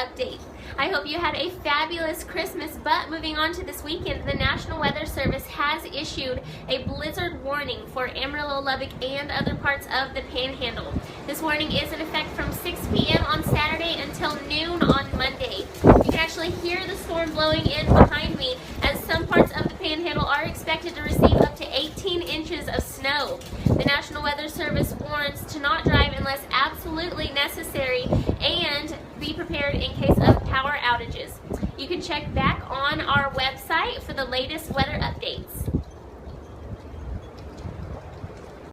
update. I hope you had a fabulous Christmas, but moving on to this weekend, the National Weather Service has issued a blizzard warning for Amarillo, Lubbock, and other parts of the Panhandle. This warning is in effect from 6 p.m. on Saturday until noon on Monday. You can actually hear the storm blowing in behind me, as some parts of the Panhandle are expected to receive up to 18 inches of snow. The National Weather Service warns to not drive unless absolutely necessary and be prepared in case of power outages. You can check back on our website for the latest weather updates.